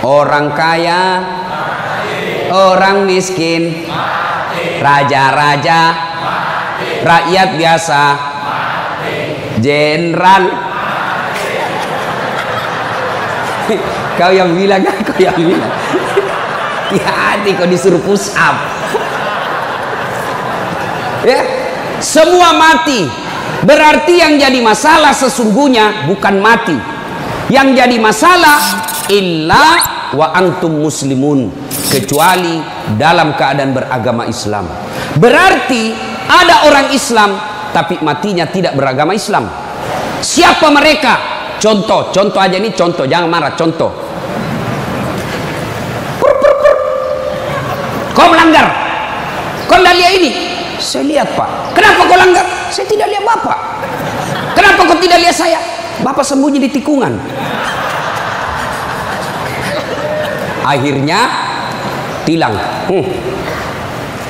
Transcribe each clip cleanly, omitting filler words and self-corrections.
Orang kaya, orang miskin, raja-raja, rakyat biasa, jenderal. Kau yang bilang, kau yang bilang. Hati-hati kau disuruh push up. Ya, semua mati. Berarti yang jadi masalah sesungguhnya bukan mati. Yang jadi masalah illa wa antum muslimun, kecuali dalam keadaan beragama Islam. Berarti ada orang Islam tapi matinya tidak beragama Islam. Siapa mereka? Contoh aja ini, contoh, jangan marah, contoh. Kau melanggar, kau tidak lihat ini. Saya lihat, Pak. Kenapa kau langgar? Saya tidak lihat Bapak. Kenapa kau tidak lihat saya? Bapak sembunyi di tikungan. Akhirnya tilang.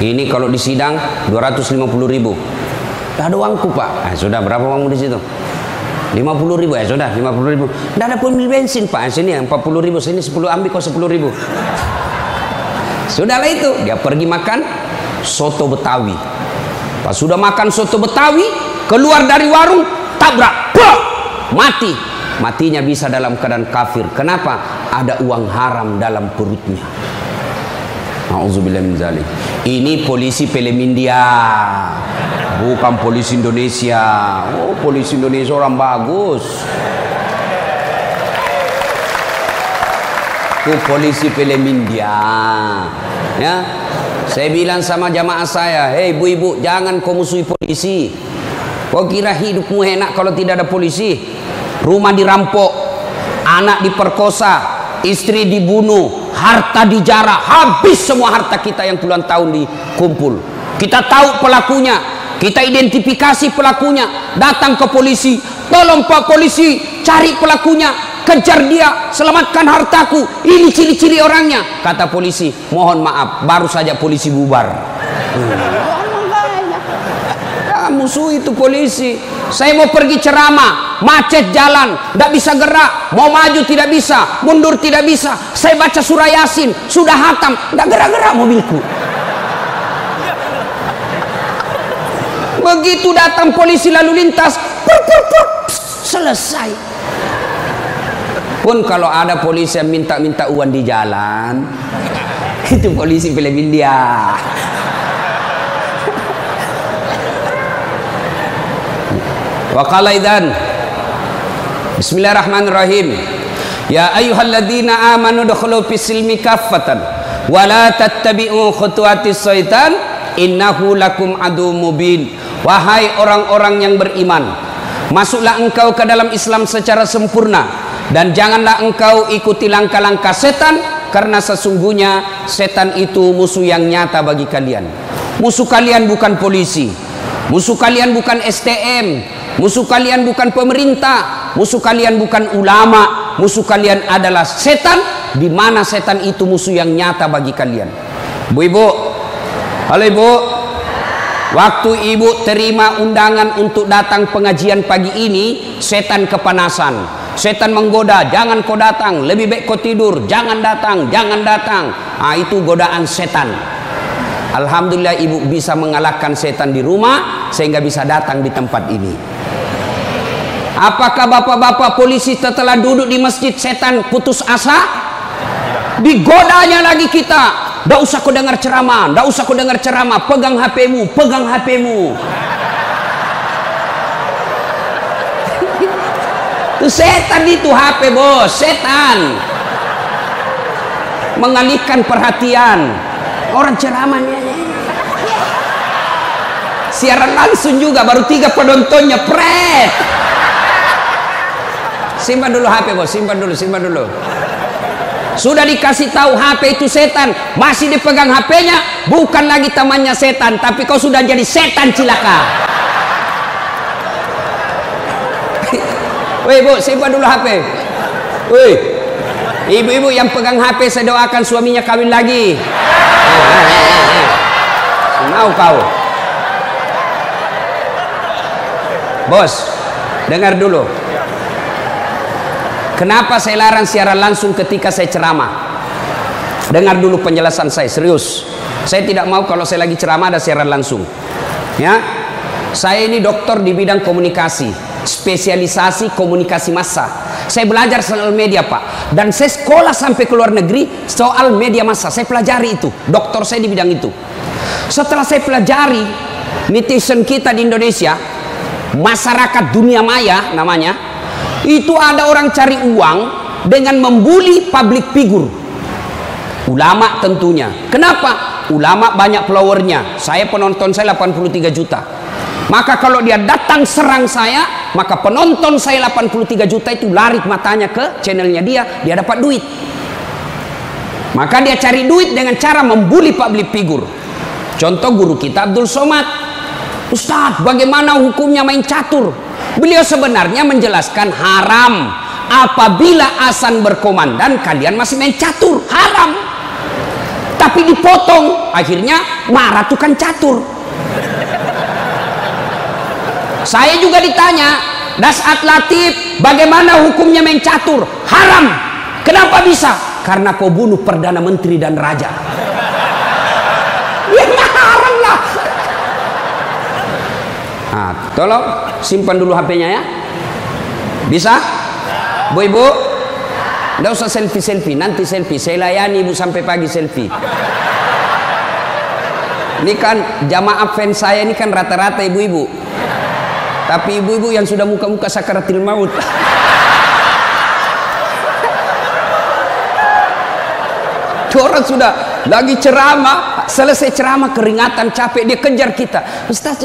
Ini kalau di sidang 250.000. Tidak ada uangku, Pak. Sudah, berapa uangmu di situ? 50.000. Ya sudah, 50.000. Tidak ada pun bensin, Pak. Sini 40.000. Sini 10, ambil kau 10.000. Sudahlah itu. Dia pergi makan soto Betawi. Pas sudah makan soto Betawi, keluar dari warung, tabrak, mati. Matinya bisa dalam keadaan kafir. Kenapa? Ada uang haram dalam perutnya. Nauzubillah min dzalik. Ini polisi film India, bukan polisi Indonesia. Oh, polisi Indonesia orang bagus. Itu polisi film India. Ya, saya bilang sama jamaah saya, hei ibu-ibu, jangan kau musuhi polisi. Kau kira hidupmu enak kalau tidak ada polisi? Rumah dirampok, anak diperkosa, istri dibunuh, harta dijarah, habis semua harta kita yang puluhan tahun dikumpul. Kita tahu pelakunya, kita identifikasi pelakunya, datang ke polisi, tolong Pak Polisi, cari pelakunya, kejar dia, selamatkan hartaku, ini ciri-ciri orangnya. Kata polisi, mohon maaf, baru saja polisi bubar. Musuh itu polisi. Saya mau pergi ceramah, macet jalan, tidak bisa gerak, mau maju tidak bisa, mundur tidak bisa. Saya baca surah Yasin, sudah hatam, tidak gerak-gerak mobilku. Begitu datang polisi lalu lintas, selesai. Pun kalau ada polisi yang minta-minta uang di jalan, itu polisi film India. Wa qala idzan Bismillahirrahmanirrahim. Ya ayyuhalladzina amanu dukhulu fis-silmi kaffatan wa la tattabi'u khutuwatis syaitan innahu lakum adu mubin. Wahai orang-orang yang beriman, masuklah engkau ke dalam Islam secara sempurna dan janganlah engkau ikuti langkah-langkah setan, karena sesungguhnya setan itu musuh yang nyata bagi kalian. Musuh kalian bukan polisi, musuh kalian bukan STM, musuh kalian bukan pemerintah, musuh kalian bukan ulama, musuh kalian adalah setan, di mana setan itu musuh yang nyata bagi kalian. Bu-ibu, halo ibu, waktu ibu terima undangan untuk datang pengajian pagi ini, setan kepanasan. Setan menggoda, jangan kau datang, lebih baik kau tidur, jangan datang, jangan datang. Itu godaan setan. Alhamdulillah ibu bisa mengalahkan setan di rumah sehingga bisa datang di tempat ini. Apakah bapak-bapak polisi setelah duduk di masjid setan putus asa? Digodanya lagi kita. Nggak usah kau dengar ceramah, nggak usah kau dengar ceramah, pegang HP-mu, pegang HP-mu. Itu setan, itu HP bos, setan mengalihkan perhatian orang ceramahnya. Siaran langsung juga baru 3 penontonnya, pret. Simpan dulu HP bos, simpan dulu. Sudah dikasih tahu HP itu setan, masih dipegang HP-nya, bukan lagi temannya setan, tapi kau sudah jadi setan cilaka. Woi bu, simpan dulu HP. Woi, ibu-ibu yang pegang HP, saya doakan suaminya kawin lagi. Mau kau? Bos, dengar dulu. Kenapa saya larang siaran langsung ketika saya ceramah? Dengar dulu penjelasan saya, serius. Saya tidak mau kalau saya lagi ceramah ada siaran langsung. Ya, saya ini dokter di bidang komunikasi, spesialisasi komunikasi massa. Saya belajar soal media, Pak, dan saya sekolah sampai ke luar negeri soal media massa. Saya pelajari itu, dokter saya di bidang itu. Setelah saya pelajari, netizen kita di Indonesia, masyarakat dunia maya namanya, itu ada orang cari uang dengan membuli public figure. Ulama tentunya. Kenapa? Ulama banyak followernya. Saya penonton saya 83 juta. Maka kalau dia datang serang saya, maka penonton saya 83 juta itu lari matanya ke channelnya dia dapat duit. Maka dia cari duit dengan cara membuli public figure. Contoh guru kita Abdul Somad. Ustadz, bagaimana hukumnya main catur? Beliau sebenarnya menjelaskan haram apabila azan berkomandan kalian masih main catur, haram. Tapi dipotong, akhirnya marah tukang catur. Saya juga ditanya, Dasat Latif, bagaimana hukumnya main catur? Haram. Kenapa bisa? Karena kau bunuh Perdana Menteri dan Raja. Ya haram lah. Nah, tolong simpan dulu HP-nya ya. Bisa? Bu Ibu, nggak usah selfie-selfie, nanti selfie. Saya layani Ibu sampai pagi selfie. Ini kan jamaah fans saya ini kan rata-rata ibu-ibu. Tapi ibu-ibu yang sudah muka-muka sakaratil maut. Orang sudah lagi ceramah, selesai ceramah keringatan, capek, dia kejar kita. Ustaz,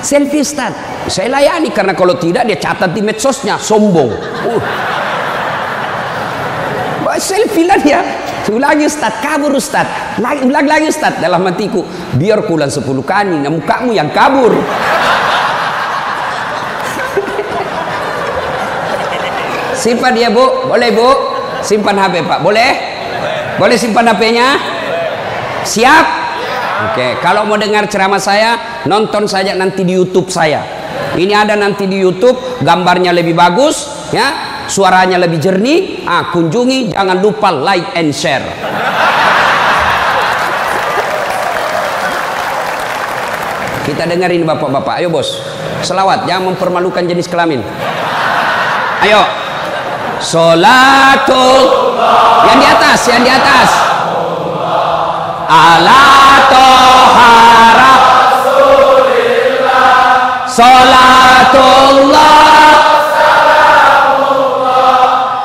selfie Ustaz. Saya layani karena kalau tidak dia catat di medsosnya, sombong. Selfie lah dia. Ulangi Ustaz, kabur Ustaz. Ulang lagi Ustaz. Dalam hatiku, biar kulan 10 kali, nah mukamu yang kabur. Simpan dia Bu, boleh Bu? Simpan HP Pak, boleh? Boleh simpan HP-nya? Siap? Oke, kalau mau dengar ceramah saya, nonton saja nanti di YouTube saya. Ini ada nanti di YouTube, gambarnya lebih bagus, ya, suaranya lebih jernih. Kunjungi, jangan lupa like and share. Kita dengerin bapak-bapak, ayo bos, selawat, jangan mempermalukan jenis kelamin. Ayo, Sholatul, yang di atas, yang di atas. Ala toha Rasulillah, Sholatullah,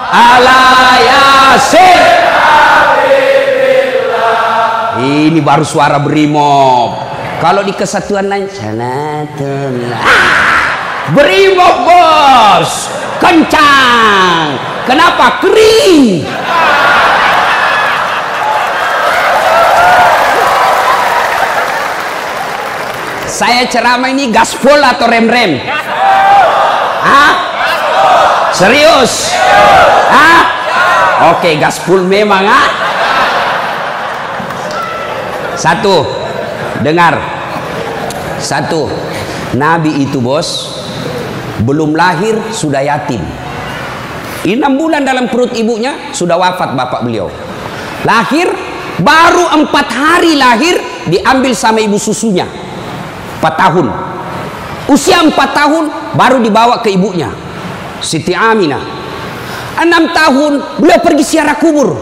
ala Yasin. Ini baru suara brimob. Kalau di kesatuan lain, Sholatullah, brimob bos, kencang. Kenapa? Kering. Saya ceramah ini gaspol atau rem-rem? Hah? Serius? Hah? Oke, gaspol memang. Satu, dengar. Satu, Nabi itu bos, belum lahir sudah yatim. 6 bulan dalam perut ibunya sudah wafat bapak beliau. Lahir baru 4 hari lahir diambil sama ibu susunya. 4 tahun. Usia 4 tahun baru dibawa ke ibunya, Siti Aminah. 6 tahun beliau pergi ziarah kubur.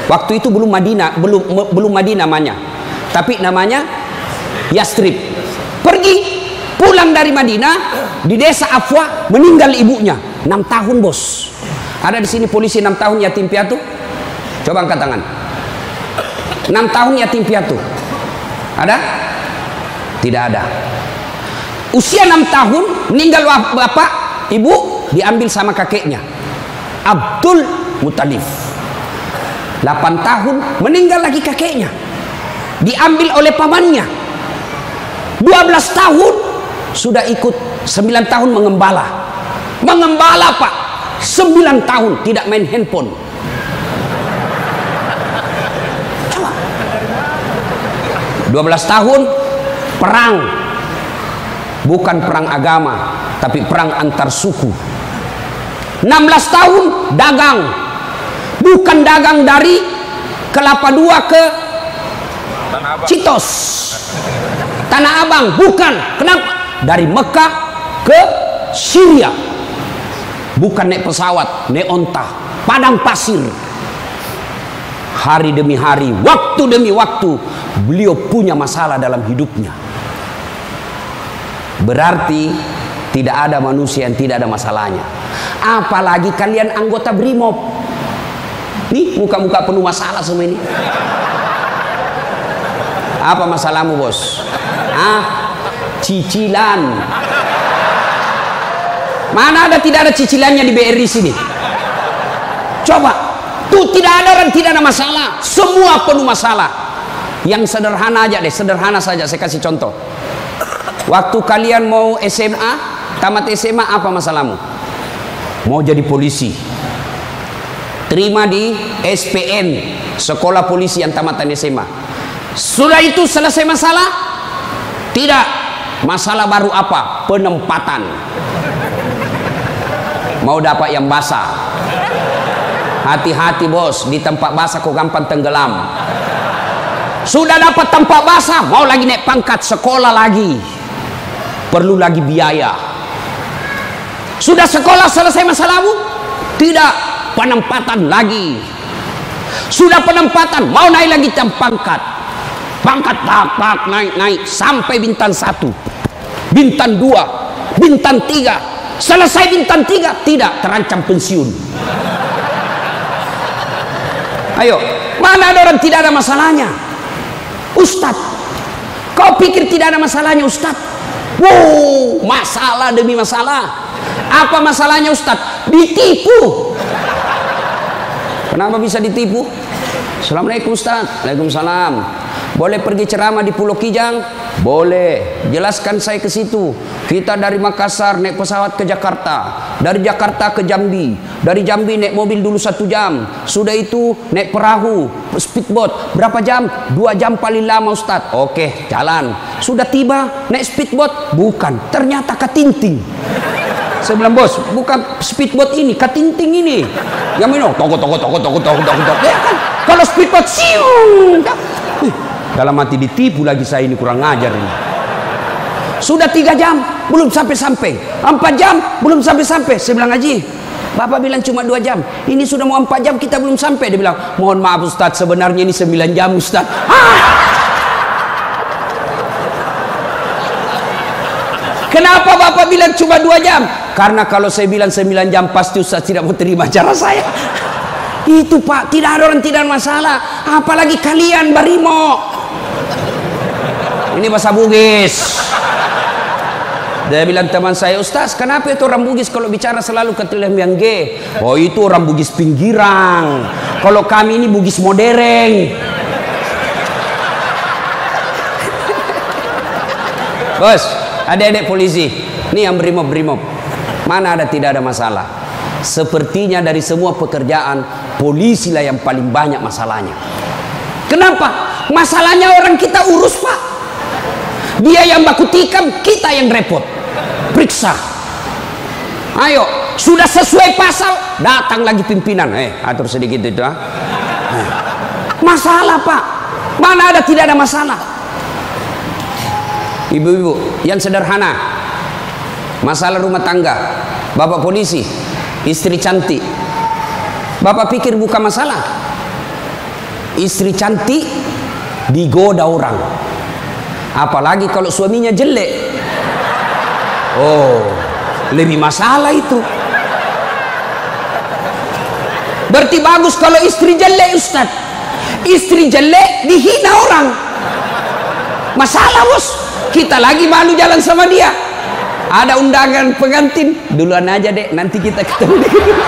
Waktu itu belum Madinah, belum Madinah namanya, tapi namanya Yastrib. Pergi pulang dari Madinah, di desa Afwa meninggal ibunya. 6 tahun bos. Ada di sini polisi 6 tahun yatim piatu? Coba angkat tangan. 6 tahun yatim piatu. Ada? Tidak ada. Usia 6 tahun meninggal bapak, ibu diambil sama kakeknya Abdul Muttalib. 8 tahun meninggal lagi kakeknya, diambil oleh pamannya. 12 tahun sudah ikut, 9 tahun mengembala. Mengembala Pak, 9 tahun tidak main handphone. Coba. 12 tahun perang, bukan perang agama, tapi perang antar suku. 16 tahun dagang. Bukan dagang dari Kelapa II ke Citos, Tanah Abang, bukan. Kenapa? Dari Mekah ke Syria. Bukan naik pesawat, naik onta, padang pasir. Hari demi hari, waktu demi waktu, beliau punya masalah dalam hidupnya. Berarti tidak ada manusia yang tidak ada masalahnya. Apalagi kalian anggota BRIMOB. Nih muka-muka penuh masalah semua ini. Apa masalahmu, bos? Cicilan. Mana ada tidak ada cicilannya di BRI sini? Coba, tuh tidak ada orang tidak ada masalah. Semua penuh masalah. Yang sederhana aja deh, sederhana saja. Saya kasih contoh. Waktu kalian mau SMA, tamat SMA, apa masalahmu? Mau jadi polisi. Terima di SPN, sekolah polisi yang tamatan SMA. Sudah itu selesai masalah? Tidak. Masalah baru apa? Penempatan. Mau dapat yang basah. Hati-hati bos, di tempat basah kok gampang tenggelam. Sudah dapat tempat basah, mau lagi naik pangkat, sekolah lagi. Perlu lagi biaya. Sudah sekolah selesai masalahmu? Tidak, penempatan lagi. Sudah penempatan, mau naik lagi pangkat. Pangkat tak naik sampai bintang 1, bintang 2, bintang 3. Selesai bintang 3, tidak, terancam pensiun. Ayo, mana ada orang tidak ada masalahnya? Ustadz, kau pikir tidak ada masalahnya Ustadz? Wow, masalah demi masalah. Apa masalahnya Ustadz? Ditipu. Kenapa bisa ditipu? Assalamualaikum Ustadz. Waalaikumsalam. Boleh pergi ceramah di Pulau Kijang? Boleh. Jelaskan saya ke situ. Kita dari Makassar naik pesawat ke Jakarta, dari Jakarta ke Jambi, dari Jambi naik mobil dulu 1 jam, sudah itu naik perahu, speedboat, berapa jam? 2 jam paling lama Ustadz. Oke, jalan. Sudah tiba naik speedboat, bukan, ternyata katinting. Saya bilang, bos, bukan speedboat ini, katinting ini. Yang minum, toko. Ya kan, kalau speedboat siung. Dalam hati ditipu lagi saya ini, kurang ngajar ini. Sudah 3 jam belum sampai-sampai, 4 jam belum sampai-sampai. Saya bilang, Haji, Bapak bilang cuma 2 jam, ini sudah mau 4 jam kita belum sampai. Dia bilang, mohon maaf Ustadz, sebenarnya ini 9 jam Ustadz. Kenapa Bapak bilang cuma 2 jam? Karena kalau saya bilang 9 jam pasti Ustadz tidak mau terima cara saya. Itu Pak, tidak ada orang tidak ada masalah. Apalagi kalian Barimo. Ini bahasa Bugis. Dia bilang teman saya, Ustaz, kenapa itu orang Bugis kalau bicara selalu ke yang G? Oh, itu orang Bugis pinggiran. Kalau kami ini Bugis modern. Bos, adik-adik polisi, ini yang brimob. Mana ada tidak ada masalah? Sepertinya dari semua pekerjaan, polisilah yang paling banyak masalahnya. Kenapa? Masalahnya orang kita urus, Pak. Dia yang baku tikam, kita yang repot. Periksa. Ayo, sudah sesuai pasal, datang lagi pimpinan. Atur sedikit itu. Masalah, Pak. Mana ada tidak ada masalah? Ibu-ibu, yang sederhana. Masalah rumah tangga. Bapak polisi, istri cantik. Bapak pikir bukan masalah. Istri cantik digoda orang. Apalagi kalau suaminya jelek. Oh, lebih masalah itu. Berarti bagus kalau istri jelek, Ustaz. Istri jelek dihina orang. Masalah, bos. Kita lagi malu jalan sama dia. Ada undangan pengantin, duluan aja dek, nanti kita ketemu di gedung.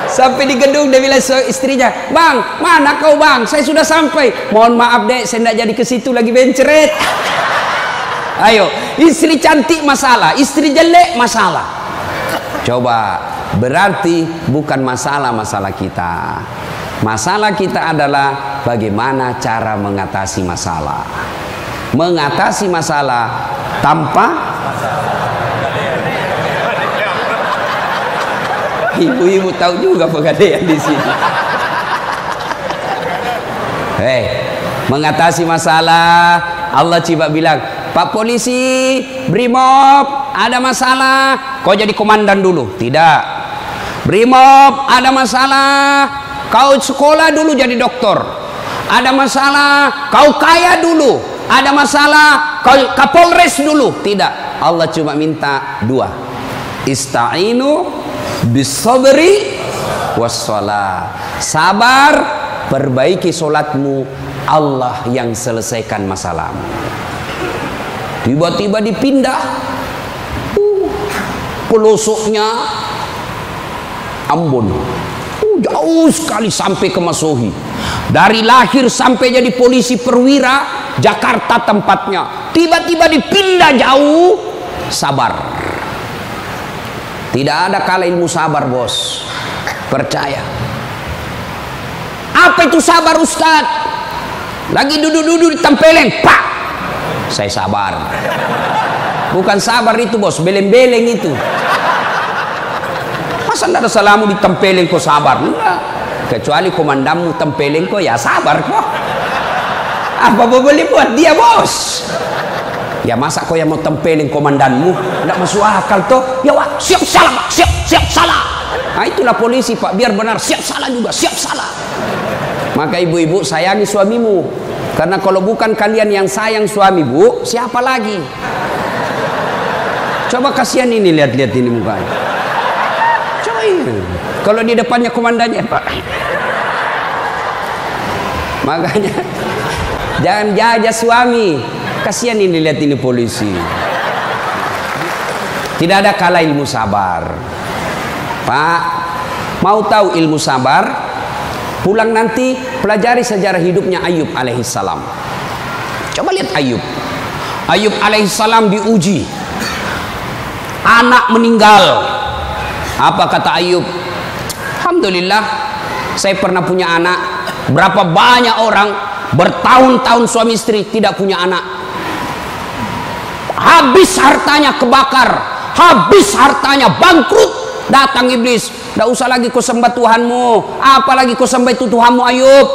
Sampai di gedung dia bilang istrinya, bang, mana kau bang? Saya sudah sampai. Mohon maaf dek, saya tidak jadi ke situ lagi benceret. Ayo, istri cantik masalah, istri jelek masalah. Coba, berarti bukan masalah kita. Masalah kita adalah bagaimana cara mengatasi masalah. Mengatasi masalah tanpa ibu-ibu tahu juga pegadaian di sini. Mengatasi masalah, Allah coba bilang, Pak polisi, Brimob, ada masalah, kau jadi komandan dulu. Tidak. Brimob, ada masalah, kau sekolah dulu jadi dokter. Ada masalah, kau kaya dulu. Ada masalah, kau Kapolres dulu. Tidak. Allah cuma minta dua. Ista'inu bis-sabri was-shalah. Sabar, perbaiki solatmu, Allah yang selesaikan masalahmu. Tiba-tiba dipindah pelosoknya Ambon, jauh sekali sampai ke Masohi. Dari lahir sampai jadi polisi perwira, Jakarta tempatnya. Tiba-tiba dipindah jauh. Sabar. Tidak ada kalah ilmu sabar, bos. Percaya. Apa itu sabar, Ustaz? Lagi duduk-duduk ditempeleng, pak. Saya sabar. Bukan sabar itu, bos, beleng-beleng itu. Masa tidak ada salamu ditempeleng kok sabar? Enggak. Kecuali komandanmu tempeleng kok, ya sabar kok. Apa boleh buat dia, bos? Ya masa kau yang mau tempeleng komandanmu? Tidak masuk akal toh. Ya wah, siap salah, pak. Siap salah. Nah itulah polisi, pak. Biar benar, siap salah juga, siap salah. Maka ibu-ibu sayangi suamimu. Karena kalau bukan kalian yang sayang suami, bu, siapa lagi? Coba kasihan ini, lihat-lihat ini mukanya. Coba ini. Kalau di depannya komandannya, pak. Makanya jangan jajah suami. Kasihan ini, lihat ini polisi. Tidak ada kalah ilmu sabar. Pak, mau tahu ilmu sabar? Pulang nanti pelajari sejarah hidupnya Ayub alaihissalam. Coba lihat Ayub. Ayub alaihissalam diuji. Anak meninggal. Apa kata Ayub? Alhamdulillah, saya pernah punya anak. Berapa banyak orang bertahun-tahun suami istri tidak punya anak. Habis hartanya kebakar, habis hartanya bangkrut. Datang iblis, tidak usah lagi kau sembah Tuhanmu, apalagi kau sembah itu Tuhanmu Ayub.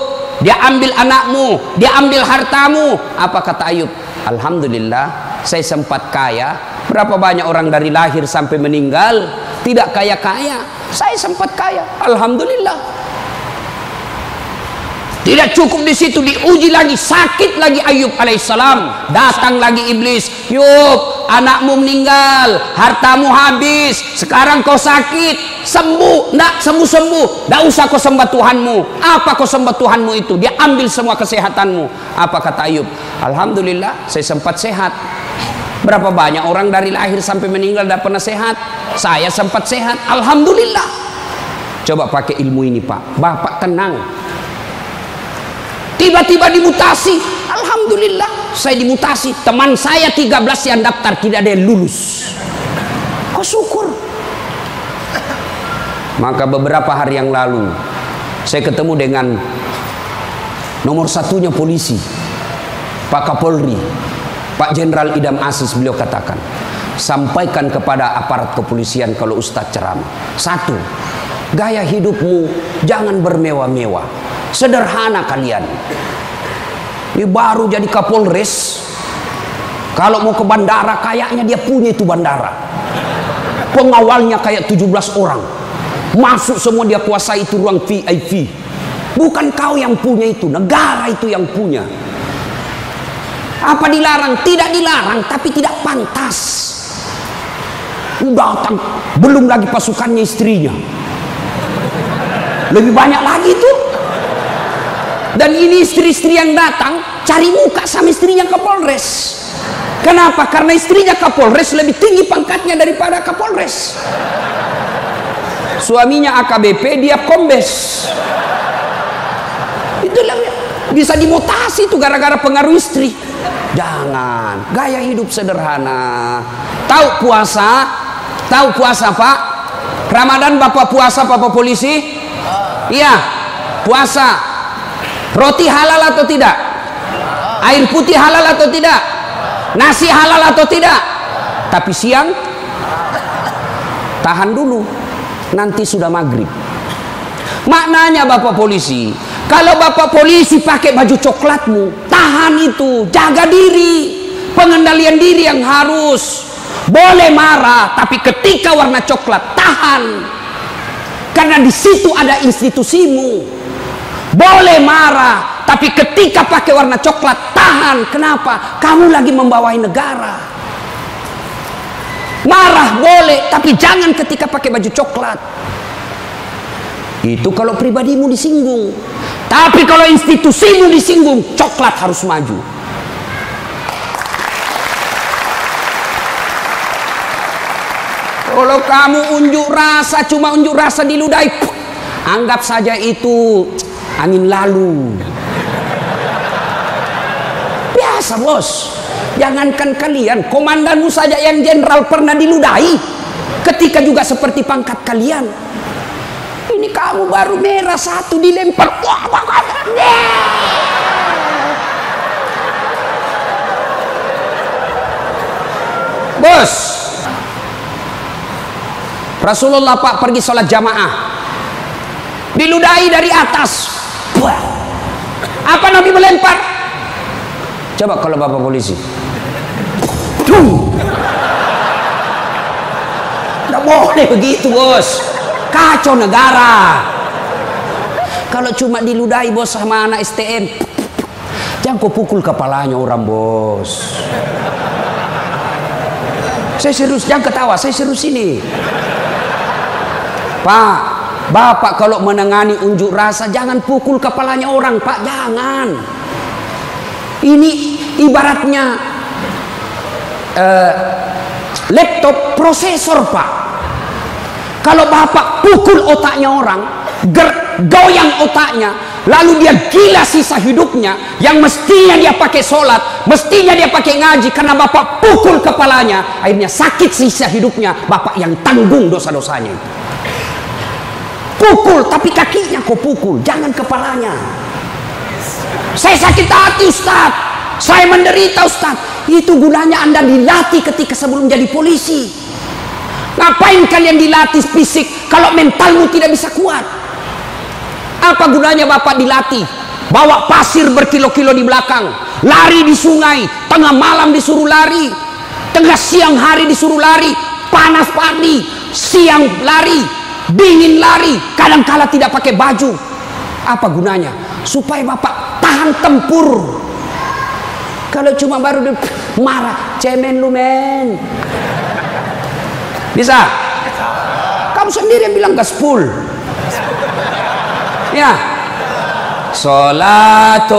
Dia ambil anakmu, dia ambil hartamu. Apa kata Ayub? Alhamdulillah, saya sempat kaya. Berapa banyak orang dari lahir sampai meninggal tidak kaya-kaya, saya sempat kaya. Alhamdulillah. Tidak cukup di situ, diuji lagi, sakit lagi Ayub alaihissalam. Datang lagi iblis, Yub, anakmu meninggal, hartamu habis, sekarang kau sakit, sembuh, nak sembuh-sembuh, tidak usah kau sembah Tuhanmu. Apa kau sembah Tuhanmu itu? Dia ambil semua kesehatanmu. Apa kata Ayub? Alhamdulillah, saya sempat sehat. Berapa banyak orang dari lahir sampai meninggal tidak pernah sehat? Saya sempat sehat, alhamdulillah. Coba pakai ilmu ini, Pak. Bapak tenang. Tiba-tiba dimutasi, alhamdulillah saya dimutasi. Teman saya 13 yang daftar tidak ada yang lulus. Kau syukur. Maka beberapa hari yang lalu saya ketemu dengan nomor satunya polisi, Pak Kapolri, Pak Jenderal Idam Aziz. Beliau katakan, sampaikan kepada aparat kepolisian kalau Ustadz ceramah. Satu, gaya hidupmu jangan bermewah-mewah. Sederhana kalian. Ini baru jadi Kapolres. Kalau mau ke bandara, kayaknya dia punya itu bandara. Pengawalnya kayak 17 orang. Masuk semua, dia kuasai itu ruang VIP. Bukan kau yang punya itu, negara itu yang punya. Apa dilarang? Tidak dilarang, tapi tidak pantas. Datang, belum lagi pasukannya istrinya. Lebih banyak lagi itu. Dan ini istri-istri yang datang cari muka sama istrinya Kapolres. Kenapa? Karena istrinya Kapolres lebih tinggi pangkatnya daripada Kapolres. Suaminya AKBP, dia kombes. Itulah bisa dimutasi itu gara-gara pengaruh istri. Jangan, gaya hidup sederhana. Tahu puasa? Tahu puasa, Pak? Ramadan Bapak puasa, Bapak polisi? Iya, puasa. Roti halal atau tidak? Air putih halal atau tidak? Nasi halal atau tidak? Tapi siang tahan dulu. nanti sudah maghrib. Maknanya Bapak polisi, kalau Bapak polisi pakai baju coklatmu, tahan itu, jaga diri, pengendalian diri yang harus. Boleh marah, tapi ketika warna coklat tahan, karena di situ ada institusimu. Boleh marah, tapi ketika pakai warna coklat tahan. Kenapa? Kamu lagi membawahi negara. Marah boleh, tapi jangan ketika pakai baju coklat. Itu kalau pribadimu disinggung. Tapi kalau institusimu disinggung, coklat harus maju. Kalau kamu unjuk rasa, cuma unjuk rasa diludahi, anggap saja itu angin lalu. Biasa bos. Jangankan kalian, komandanmu saja yang jenderal pernah diludahi. Ketika juga seperti pangkat kalian. Ini kamu baru merah satu dilempar. Bos, Rasulullah Pak pergi sholat jamaah, diludahi dari atas. Apa Nabi melempar? Coba kalau Bapak polisi. Tidak boleh begitu bos, kacau negara. Kalau cuma diludahi bos sama anak STM, jangan kau pukul kepalanya orang bos. Saya serius, jangan ketawa, saya serius ini. Pak, Bapak kalau menangani unjuk rasa jangan pukul kepalanya orang Pak, jangan. Ini ibaratnya laptop prosesor Pak. Kalau Bapak pukul otaknya orang, goyang otaknya, lalu dia gila sisa hidupnya, yang mestinya dia pakai sholat, mestinya dia pakai ngaji, karena Bapak pukul kepalanya, akhirnya sakit sisa hidupnya, Bapak yang tanggung dosa-dosanya. Pukul, tapi kakinya kau pukul, jangan kepalanya. Saya sakit hati Ustaz, saya menderita Ustaz. Itu gunanya Anda dilatih ketika sebelum jadi polisi. Ngapain kalian dilatih fisik kalau mentalmu tidak bisa kuat? Apa gunanya Bapak dilatih? Bawa pasir berkilo-kilo di belakang, lari di sungai, tengah malam disuruh lari, tengah siang hari disuruh lari, panas pagi, siang lari, dingin lari, kadang-kala tidak pakai baju. Apa gunanya? Supaya Bapak tahan tempur. Kalau cuma baru marah, cemen lu men. Bisa? Kamu sendiri yang bilang gaspol. Ya. Salatullah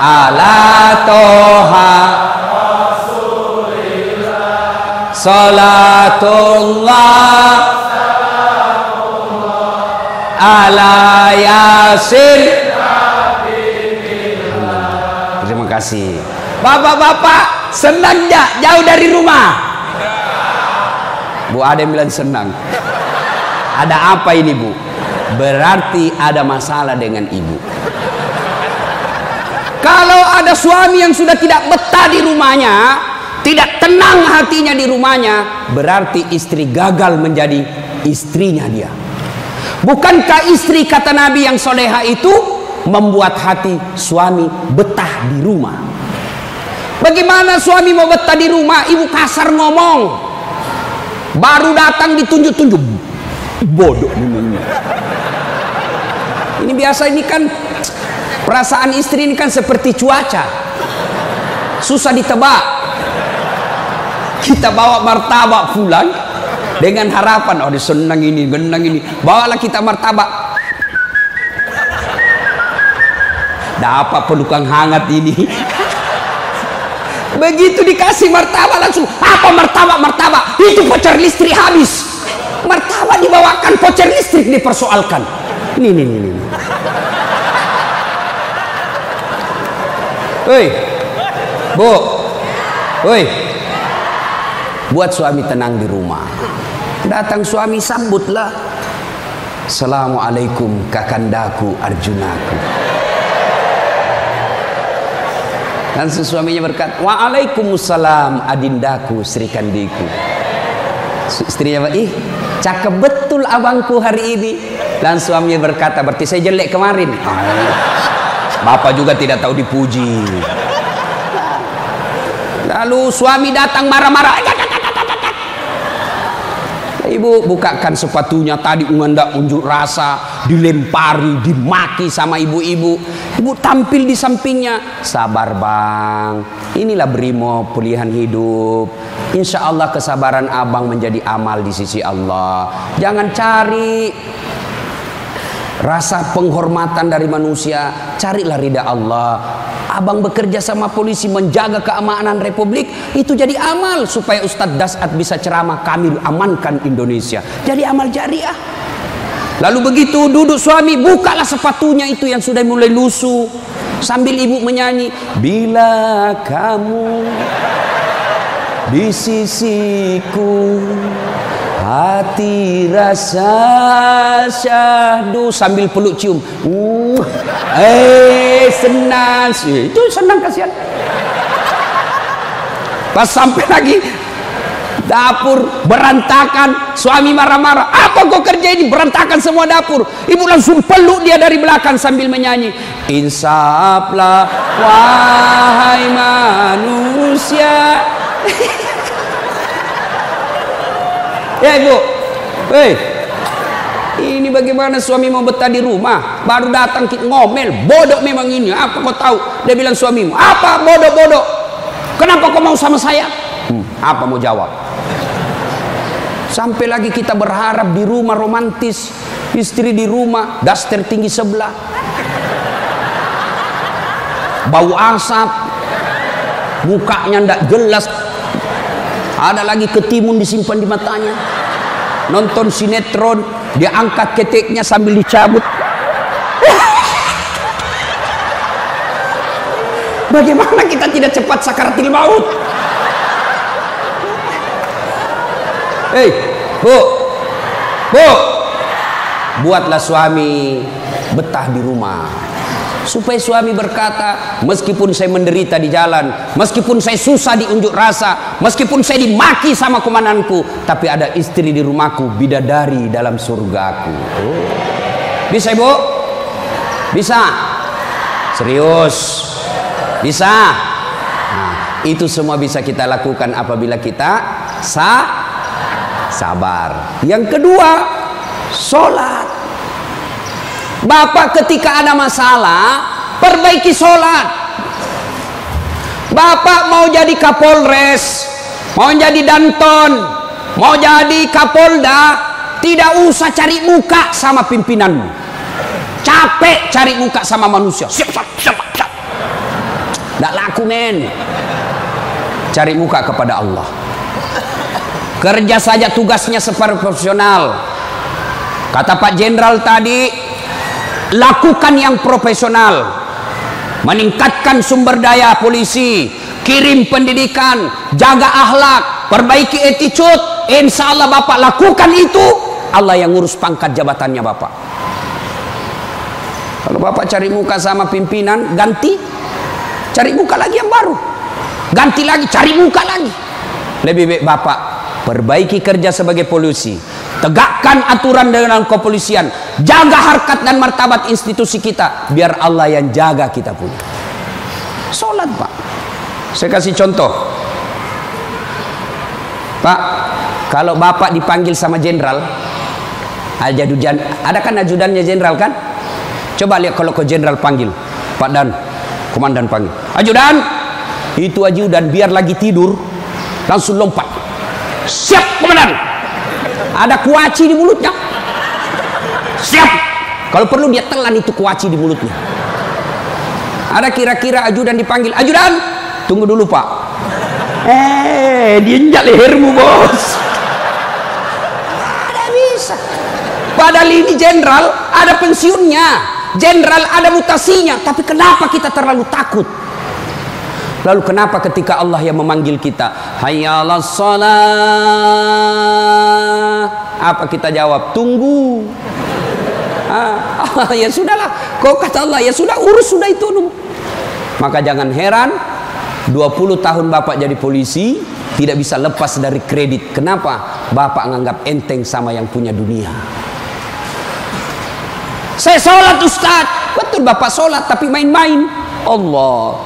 ala toha salatullah ala yasin. Terima kasih. Bapak-bapak senang gak jauh dari rumah? Bu ada yang bilang senang. Ada apa ini Bu? Berarti ada masalah dengan ibu. Kalau ada suami yang sudah tidak betah di rumahnya, tidak tenang hatinya di rumahnya, berarti istri gagal menjadi istrinya dia. Bukankah istri kata Nabi yang soleha itu membuat hati suami betah di rumah? Bagaimana suami mau betah di rumah? Ibu kasar ngomong, baru datang ditunjuk-tunjuk, bodoh ini. Ini biasa, ini kan perasaan istri ini kan seperti cuaca, susah ditebak. Kita bawa martabak pulang dengan harapan, oh dia senang ini, genang ini, bawalah kita martabak. Dapat pelukan hangat ini. Begitu dikasih martabak langsung, apa martabak? Itu voucher listrik habis. Martabak dibawakan, voucher listrik dipersoalkan. Nih. Woi, Bu, woi, buat suami tenang di rumah. Datang suami sambutlah. Assalamualaikum kakandaku Arjunaku. Dan suaminya berkata, waalaikumsalam adindaku Sri Kandiku. Istrinya, ih cakep betul abangku hari ini. Dan suaminya berkata, berarti saya jelek kemarin. Bapak juga tidak tahu dipuji. Lalu suami datang marah-marah. Ibu bukakan sepatunya tadi, hendak unjuk rasa, dilempari, dimaki sama ibu-ibu. Ibu tampil di sampingnya, sabar bang, inilah brimo pilihan hidup. Insya Allah kesabaran abang menjadi amal di sisi Allah. Jangan cari rasa penghormatan dari manusia, carilah ridha Allah. Abang bekerja sama polisi menjaga keamanan Republik, itu jadi amal supaya Ustadz Dasat bisa ceramah, kami amankan Indonesia, jadi amal jariah. Lalu begitu duduk suami, bukalah sepatunya itu yang sudah mulai lusuh, sambil ibu menyanyi, bila kamu di sisiku hati rasa syahdu, sambil peluk cium. Senang sih, itu senang kasihan. Pas sampai lagi dapur berantakan, suami marah-marah, apa kau kerja ini, berantakan semua dapur. Ibu langsung peluk dia dari belakang sambil menyanyi, insaflah wahai manusia. Ya ibu, ini bagaimana suami mau betah di rumah, baru datang ngomel, bodoh memang ini, apa kau tahu? Dia bilang suamimu, apa bodoh-bodoh? Kenapa kau mau sama saya? Apa mau jawab? Sampai lagi kita berharap di rumah romantis, istri di rumah, daster tinggi sebelah, bau asap, mukanya ndak jelas. Ada lagi ketimun disimpan di matanya. Nonton sinetron, dia angkat keteknya sambil dicabut. Bagaimana kita tidak cepat sakaratil maut? Bu, buatlah suami betah di rumah, supaya suami berkata, meskipun saya menderita di jalan, meskipun saya susah di unjuk rasa, meskipun saya dimaki sama komandanku, tapi ada istri di rumahku, bidadari dalam surgaku. Bisa ibu? Bisa? Serius? Bisa? Nah, itu semua bisa kita lakukan apabila kita sabar. Yang kedua, sholat. Bapak ketika ada masalah, perbaiki sholat. Bapak mau jadi Kapolres, mau jadi Danton, mau jadi Kapolda, tidak usah cari muka sama pimpinanmu. Capek cari muka sama manusia. Siap. Tidak laku men. Cari muka kepada Allah. Kerja saja tugasnya seperti profesional. Kata Pak Jenderal tadi, lakukan yang profesional, meningkatkan sumber daya polisi, kirim pendidikan, jaga akhlak, perbaiki attitude. Insya Allah Bapak lakukan itu, Allah yang ngurus pangkat jabatannya Bapak. Kalau Bapak cari muka sama pimpinan, ganti, cari muka lagi yang baru, ganti lagi, cari muka lagi. Lebih baik Bapak perbaiki kerja sebagai polisi, tegakkan aturan dengan kepolisian, jaga harkat dan martabat institusi kita, biar Allah yang jaga kita punya. Sholat Pak. Saya kasih contoh Pak, kalau Bapak dipanggil sama jenderal, ada kan ajudannya jenderal kan? Coba lihat kalau ke jenderal panggil, Pak Dan, komandan panggil, ajudan, itu ajudan biar lagi tidur langsung lompat, siap komandan, ada kuaci di mulutnya, siap, kalau perlu dia telan itu kuaci di mulutnya. Ada kira-kira ajudan dipanggil, ajudan, tunggu dulu Pak, diinjak lehermu bos. Ada bisa. Padahal ini jenderal ada pensiunnya, jenderal ada mutasinya, tapi kenapa kita terlalu takut? Lalu kenapa ketika Allah yang memanggil kita, hayya 'alas shalah, apa kita jawab? Tunggu. Ya sudahlah, kau kata Allah, ya sudah, urus sudah itu dulu. Maka jangan heran 20 tahun Bapak jadi polisi, tidak bisa lepas dari kredit. Kenapa? Bapak nganggap enteng sama yang punya dunia. Saya sholat Ustaz. Betul bapak sholat tapi main-main. Allah.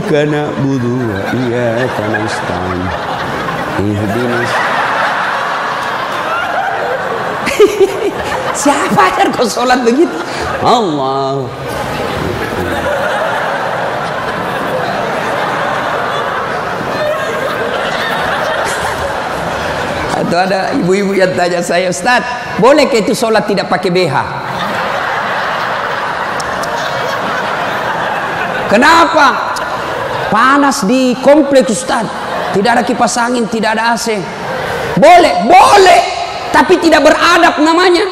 Karena budu, iya karena istan. Siapa ajar kau sholat begitu? Allah. Atau ada ibu-ibu yang tanya saya, Ustaz, boleh ke itu sholat tidak pakai BH? Kenapa? Panas di kompleks Ustaz, tidak ada kipas angin, tidak ada AC. Boleh, boleh, tapi tidak beradab namanya.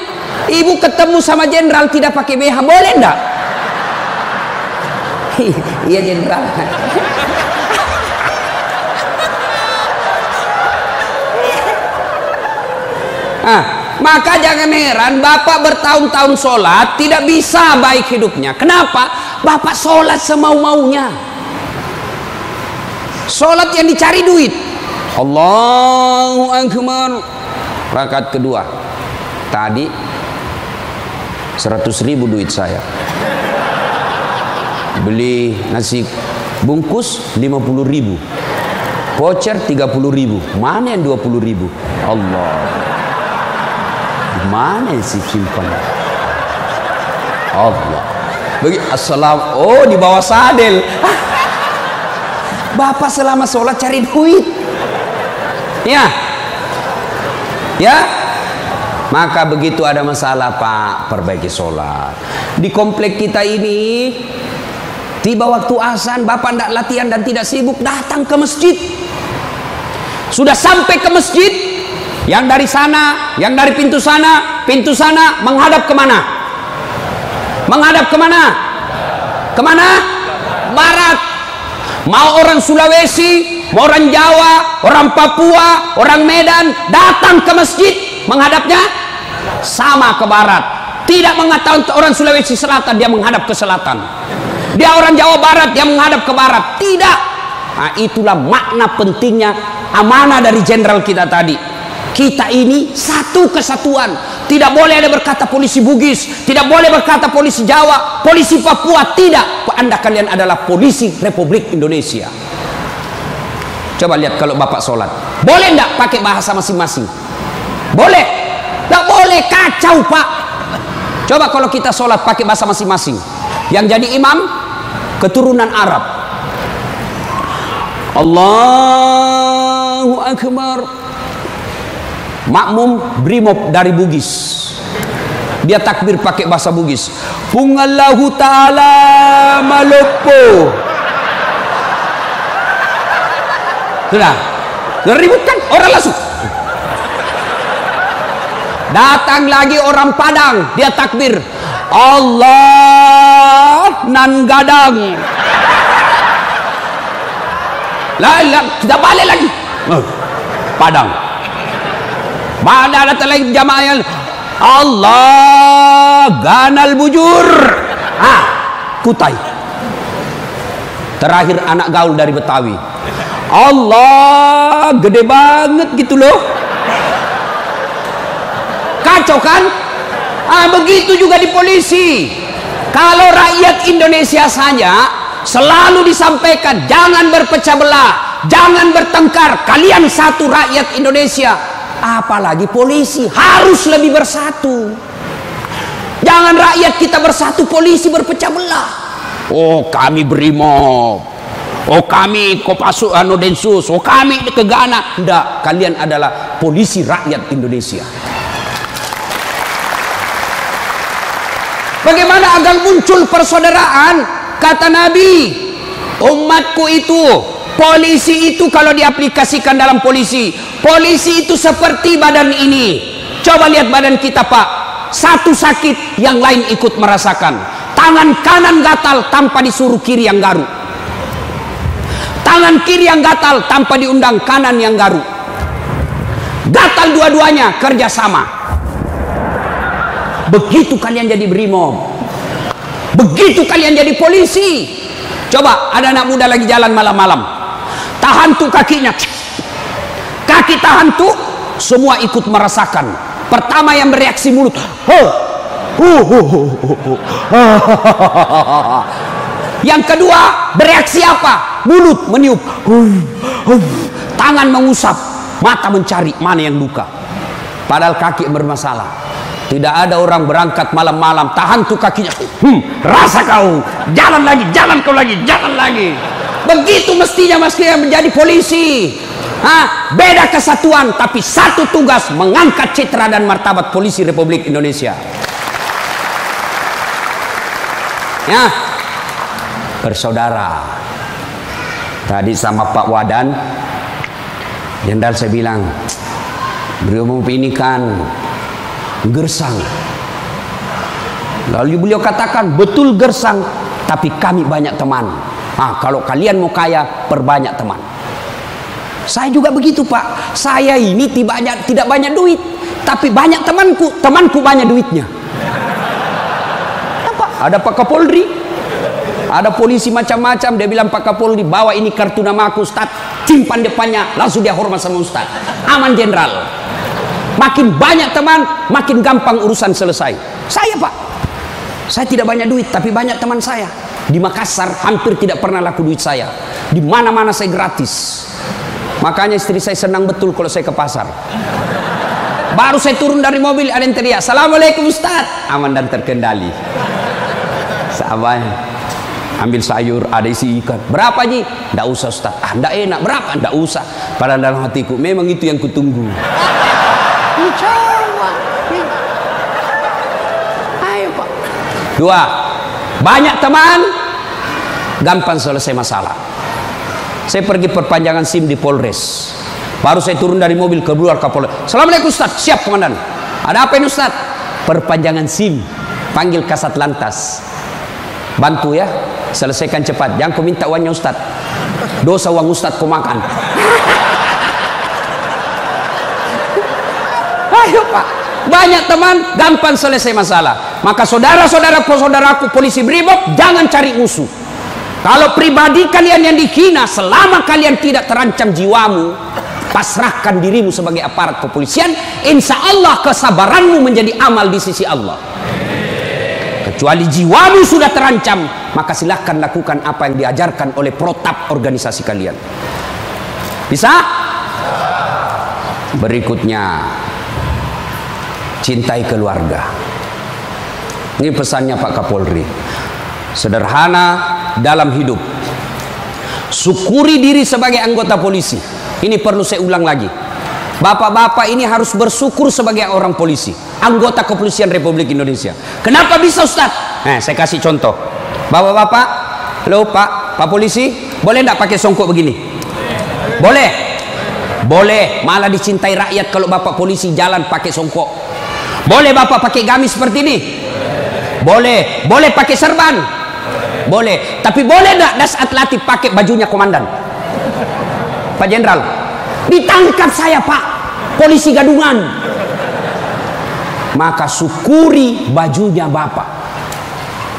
Ibu ketemu sama jenderal tidak pakai BH, boleh enggak? Iya jenderal. Maka jangan heran bapak bertahun-tahun sholat tidak bisa baik hidupnya. Kenapa? Bapak sholat semau-maunya. Sholat yang dicari duit. Allahu Akbar. Rakaat kedua. Tadi 100.000 duit saya. Beli nasi bungkus 50.000. Voucher 30.000. Mana yang 20.000? Allah. Mana sih simpan? Allah. Bagi assalam. Oh, di bawah sadel. Bapak selama sholat cari duit. Ya. Ya. Maka begitu ada masalah Pak, perbaiki sholat. Di komplek kita ini, tiba waktu azan, Bapak tidak latihan dan tidak sibuk, datang ke masjid. Sudah sampai ke masjid, yang dari sana, yang dari pintu sana menghadap kemana? Menghadap kemana? Kemana? Barat. Mau orang Sulawesi, mau orang Jawa, orang Papua, orang Medan datang ke masjid, menghadapnya sama ke barat. Tidak mengatakan orang Sulawesi Selatan dia menghadap ke selatan, dia orang Jawa Barat dia menghadap ke barat. Tidak. Nah, itulah makna pentingnya amanah dari jenderal kita tadi. Kita ini satu kesatuan. Tidak boleh ada berkata polisi Bugis, tidak boleh berkata polisi Jawa, polisi Papua. Tidak. Anda kalian adalah polisi Republik Indonesia. Coba lihat kalau bapak sholat, boleh enggak pakai bahasa masing-masing? Boleh? Enggak boleh, kacau Pak. Coba kalau kita sholat pakai bahasa masing-masing. Yang jadi imam keturunan Arab. Allahu Akbar. Makmum brimob dari Bugis, dia takbir pakai bahasa Bugis. Pungallahu ta'ala malopo. Sudah ribut kan orang langsung. Datang lagi orang Padang, dia takbir Allah nan gadang. Lah kita balik lagi Padang. Mana ada lagi jamaah yang Allah ganal bujur. Kutai. Terakhir anak gaul dari Betawi. Allah gede banget gitu loh. Kacau kan? Begitu juga di polisi. Kalau rakyat Indonesia saja selalu disampaikan jangan berpecah belah, jangan bertengkar, kalian satu rakyat Indonesia. Apalagi polisi harus lebih bersatu. Jangan rakyat kita bersatu, polisi berpecah belah. Oh kami brimob, oh kami Kopassus Densus, oh kami Gegana. Enggak, kalian adalah polisi rakyat Indonesia. Bagaimana agar muncul persaudaraan? Kata Nabi, umatku itu, polisi itu kalau diaplikasikan dalam polisi itu seperti badan ini. Coba lihat badan kita Pak, satu sakit yang lain ikut merasakan. Tangan kanan gatal tanpa disuruh kiri yang garuk, tangan kiri yang gatal tanpa diundang kanan yang garuk. Gatal dua-duanya kerjasama. Begitu kalian jadi brimob, begitu kalian jadi polisi. Coba ada anak muda lagi jalan malam-malam, tahan tuh kakinya, kaki tahan tuh, semua ikut merasakan. Pertama yang bereaksi mulut, yang kedua bereaksi apa? Mulut meniup, tangan mengusap, mata mencari mana yang luka. Padahal kaki bermasalah. Tidak ada orang berangkat malam-malam tahan tuh kakinya, rasa kau, jalan lagi, jalan kau lagi, jalan lagi. Begitu mestinya menjadi polisi. Beda kesatuan tapi satu tugas, mengangkat citra dan martabat polisi Republik Indonesia. Ya, bersaudara. Tadi sama Pak Wadan, Jenderal saya bilang, beliau ini kan gersang. Lalu beliau katakan, betul gersang, tapi kami banyak teman. Kalau kalian mau kaya, perbanyak teman. Saya juga begitu, Pak. Saya ini tidak banyak duit, tapi banyak temanku. Temanku banyak duitnya. Ada Pak Kapolri, ada polisi macam-macam. Dia bilang, Pak Kapolri, bawa ini kartu nama aku, Ustaz. Simpan depannya, langsung dia hormat sama Ustaz. Aman, Jenderal. Makin banyak teman, makin gampang urusan selesai. Saya, Pak, saya tidak banyak duit, tapi banyak teman saya. Di Makassar hampir tidak pernah laku duit saya. Di mana-mana saya gratis. Makanya istri saya senang betul kalau saya ke pasar. Baru saya turun dari mobil, ada yang teriak, Assalamualaikum Ustaz. Aman dan terkendali. Sahabat, ambil sayur, ada isi ikan. Berapa Ji? Nggak usah Ustaz. Nggak enak. Berapa? Nggak usah. Padahal dalam hatiku, memang itu yang kutunggu. Ayo Pak. Dua, banyak teman, gampang selesai masalah. Saya pergi perpanjangan SIM di Polres. Baru saya turun dari mobil, keluar Kapolres. Assalamualaikum Ustaz. Siap Komandan. Ada apa ini Ustaz? Perpanjangan SIM. Panggil Kasat Lantas. Bantu ya, selesaikan cepat. Jangan kau minta uangnya Ustaz. Dosa uang Ustaz kau makan. Ayo Pak, banyak teman, gampang selesai masalah. Maka saudara-saudaraku polisi Brimob, jangan cari musuh. Kalau pribadi kalian yang dihina, selama kalian tidak terancam jiwamu, pasrahkan dirimu sebagai aparat kepolisian. Insya Allah kesabaranmu menjadi amal di sisi Allah. Kecuali jiwamu sudah terancam, maka silahkan lakukan apa yang diajarkan oleh protap organisasi kalian. Bisa? Berikutnya, cintai keluarga. Ini pesannya Pak Kapolri. Sederhana dalam hidup. Syukuri diri sebagai anggota polisi. Ini perlu saya ulang lagi. Bapak-bapak ini harus bersyukur sebagai orang polisi, anggota kepolisian Republik Indonesia. Kenapa bisa Ustaz? Saya kasih contoh. Bapak-bapak, halo Pak polisi, boleh enggak pakai songkok begini? Boleh. Boleh, malah dicintai rakyat kalau Bapak polisi jalan pakai songkok. Boleh Bapak pakai gamis seperti ini? Boleh. Boleh pakai serban? Boleh. Tapi boleh enggak das atletik pakai bajunya komandan? Pak Jenderal, ditangkap saya Pak, polisi gadungan. Maka syukuri bajunya Bapak.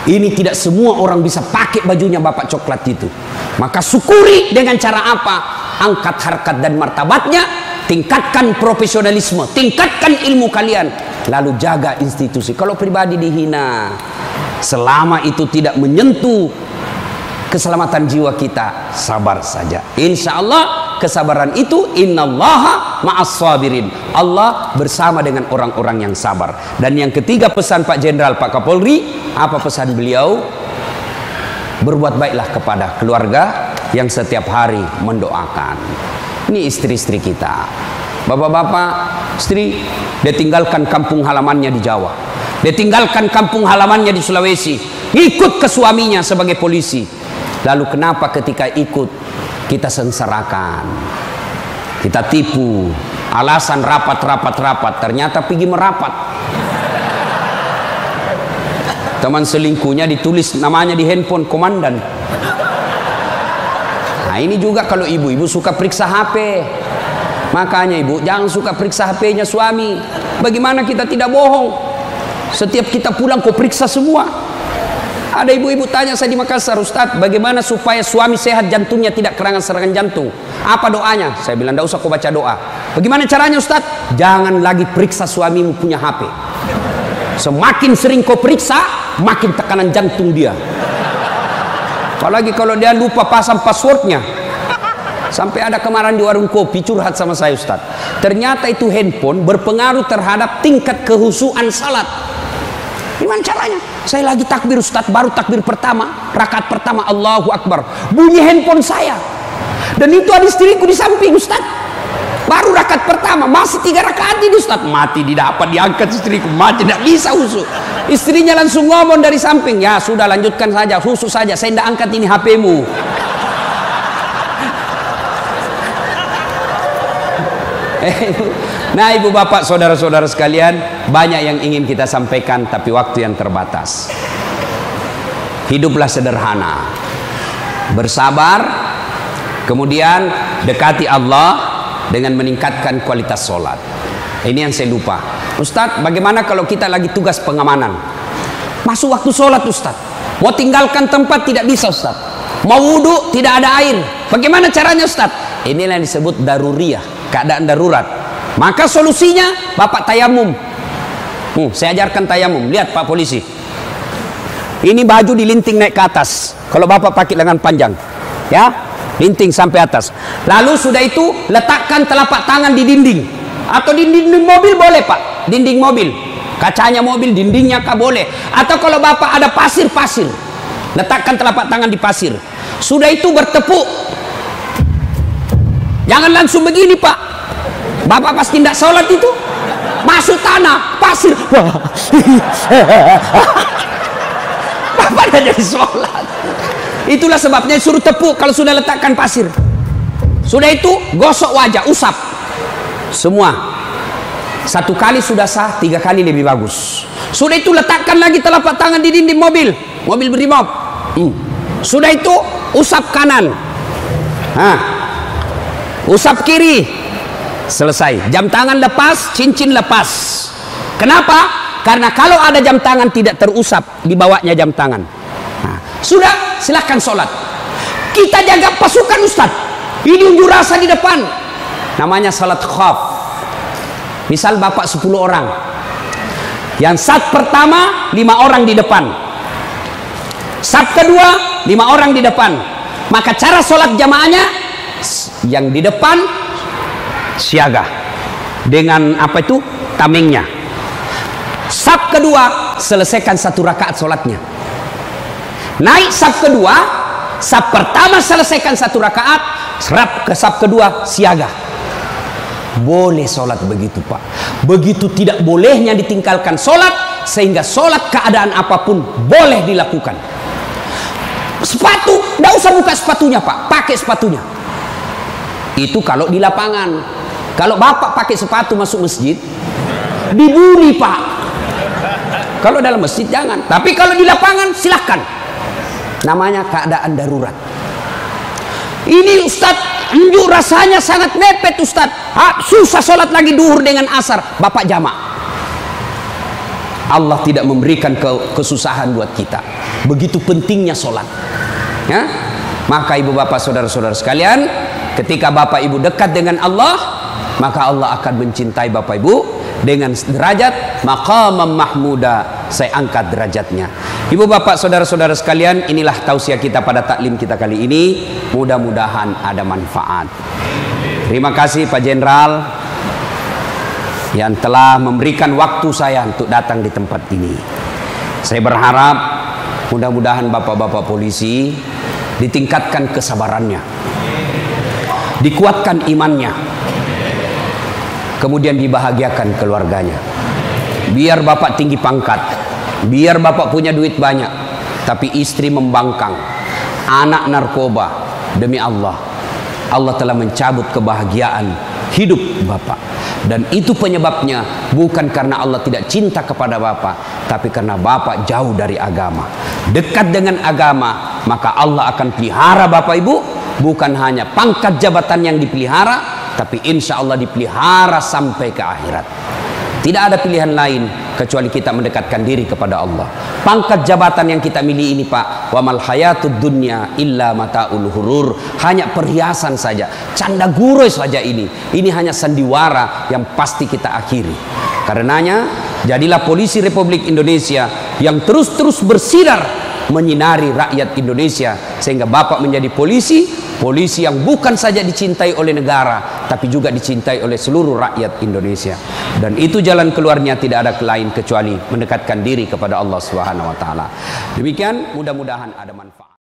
Ini tidak semua orang bisa pakai bajunya Bapak coklat itu. Maka syukuri dengan cara apa? Angkat harkat dan martabatnya, tingkatkan profesionalisme, tingkatkan ilmu kalian, lalu jaga institusi. Kalau pribadi dihina, selama itu tidak menyentuh keselamatan jiwa kita, sabar saja. Insya Allah kesabaran itu, innallaha ma'as sabirin. Allah bersama dengan orang-orang yang sabar. Dan yang ketiga pesan Pak Jenderal, Pak Kapolri, apa pesan beliau? Berbuat baiklah kepada keluarga yang setiap hari mendoakan. Ini istri-istri kita. Bapak-bapak, istri, dia tinggalkan kampung halamannya di Jawa. Dia tinggalkan kampung halamannya di Sulawesi. Ikut ke suaminya sebagai polisi. Lalu kenapa ketika ikut kita sengsarakan, kita tipu, alasan rapat, ternyata pergi merapat. Teman selingkuhnya ditulis namanya di handphone komandan. Nah ini juga kalau ibu-ibu suka periksa HP. Makanya ibu jangan suka periksa HP-nya suami. Bagaimana kita tidak bohong? Setiap kita pulang kau periksa semua. Ada ibu-ibu tanya saya di Makassar, Ustadz, bagaimana supaya suami sehat jantungnya tidak serangan jantung? Apa doanya? Saya bilang, tidak usah kau baca doa. Bagaimana caranya Ustadz? Jangan lagi periksa suamimu punya HP. Semakin sering kau periksa, makin tekanan jantung dia. Apalagi kalau dia lupa pasang passwordnya. Sampai ada kemarin di warung kopi curhat sama saya, Ustaz. Ternyata itu handphone berpengaruh terhadap tingkat kehusuan salat. Gimana caranya? Saya lagi takbir, Ustaz, baru takbir pertama, rakaat pertama, Allahu Akbar. Bunyi handphone saya. Dan itu ada istriku di samping, Ustaz. Baru rakaat pertama, masih 3 rakaat ini, Ustaz. Mati didapat, diangkat istriku, mati, tidak bisa husu. Istrinya langsung ngomong dari samping, ya sudah lanjutkan saja, husu saja, saya tidak angkat ini HP-mu. Nah, ibu bapak, saudara-saudara sekalian, banyak yang ingin kita sampaikan, tapi waktu yang terbatas. Hiduplah sederhana, bersabar, kemudian dekati Allah dengan meningkatkan kualitas sholat. Ini yang saya lupa, Ustadz, bagaimana kalau kita lagi tugas pengamanan, masuk waktu sholat, Ustadz, mau tinggalkan tempat tidak bisa, Ustadz, mau wudhu tidak ada air, bagaimana caranya, Ustadz? Inilah yang disebut daruriyah, keadaan darurat. Maka solusinya bapak tayamum. Saya ajarkan tayamum. Lihat Pak Polisi, ini baju dilinting naik ke atas. Kalau bapak pakai lengan panjang, ya, linting sampai atas. Lalu sudah itu letakkan telapak tangan di dinding, atau di dinding mobil boleh, Pak. Dinding mobil, kacanya mobil, dindingnya kah boleh. Atau kalau bapak ada pasir, letakkan telapak tangan di pasir. Sudah itu bertepuk. Jangan langsung begini, Pak. Bapak pasti tidak sholat itu. Masuk tanah, pasir. Bapak tidak jadi sholat. Itulah sebabnya suruh tepuk kalau sudah letakkan pasir. Sudah itu gosok wajah, usap. Semua. 1 kali sudah sah, 3 kali lebih bagus. Sudah itu letakkan lagi telapak tangan di dinding mobil. Mobil berimob. Sudah itu usap kanan. Usap kiri, selesai. Jam tangan lepas, cincin lepas. Kenapa? Karena kalau ada jam tangan tidak terusap, dibawanya jam tangan. Sudah, silahkan sholat. Kita jaga pasukan, Ustaz. Ini unjuk rasa di depan. Namanya salat khaf. Misal bapak 10 orang. Yang saf pertama 5 orang di depan. Saf kedua 5 orang di depan. Maka cara sholat jamaahnya, yang di depan siaga dengan apa itu tamengnya. Saf kedua selesaikan 1 rakaat sholatnya. Naik saf kedua, saf pertama selesaikan 1 rakaat, serap ke saf kedua siaga. Boleh sholat begitu, Pak. Begitu tidak bolehnya ditinggalkan sholat, sehingga sholat keadaan apapun boleh dilakukan. Sepatu, tidak usah buka sepatunya, Pak, pakai sepatunya. Itu kalau di lapangan. Kalau bapak pakai sepatu masuk masjid, dibully, Pak. Kalau dalam masjid jangan, tapi kalau di lapangan silahkan. Namanya keadaan darurat. Ini Ustadz, unjuk rasanya sangat mepet, Ustadz. Susah sholat lagi duhur dengan asar, bapak jamak. Allah tidak memberikan kesusahan buat kita. Begitu pentingnya sholat, ya? Maka ibu bapak, saudara-saudara sekalian, ketika bapak ibu dekat dengan Allah, maka Allah akan mencintai bapak ibu dengan derajat maqamam mahmuda. Saya angkat derajatnya. Ibu bapak, saudara-saudara sekalian, inilah tausiah kita pada taklim kita kali ini. Mudah-mudahan ada manfaat. Terima kasih Pak Jenderal yang telah memberikan waktu saya untuk datang di tempat ini. Saya berharap mudah-mudahan bapak-bapak polisi ditingkatkan kesabarannya, dikuatkan imannya, kemudian dibahagiakan keluarganya. Biar bapak tinggi pangkat, biar bapak punya duit banyak, tapi istri membangkang, anak narkoba, demi Allah, Allah telah mencabut kebahagiaan hidup bapak. Dan itu penyebabnya bukan karena Allah tidak cinta kepada bapak, tapi karena bapak jauh dari agama. Dekat dengan agama, maka Allah akan pelihara bapak ibu. Bukan hanya pangkat jabatan yang dipelihara, tapi insya Allah dipelihara sampai ke akhirat. Tidak ada pilihan lain kecuali kita mendekatkan diri kepada Allah. pangkat jabatan yang kita miliki ini Pak, wa mal hayatud dunya illa mataul hurur, hanya perhiasan saja, canda guroi saja ini hanya sandiwara yang pasti kita akhiri. Karenanya jadilah polisi Republik Indonesia yang terus bersinar menyinari rakyat Indonesia, sehingga Bapak menjadi polisi yang bukan saja dicintai oleh negara, tapi juga dicintai oleh seluruh rakyat Indonesia. Dan itu jalan keluarnya tidak ada lain kecuali mendekatkan diri kepada Allah Subhanahu wa taala. Demikian, mudah-mudahan ada manfaat.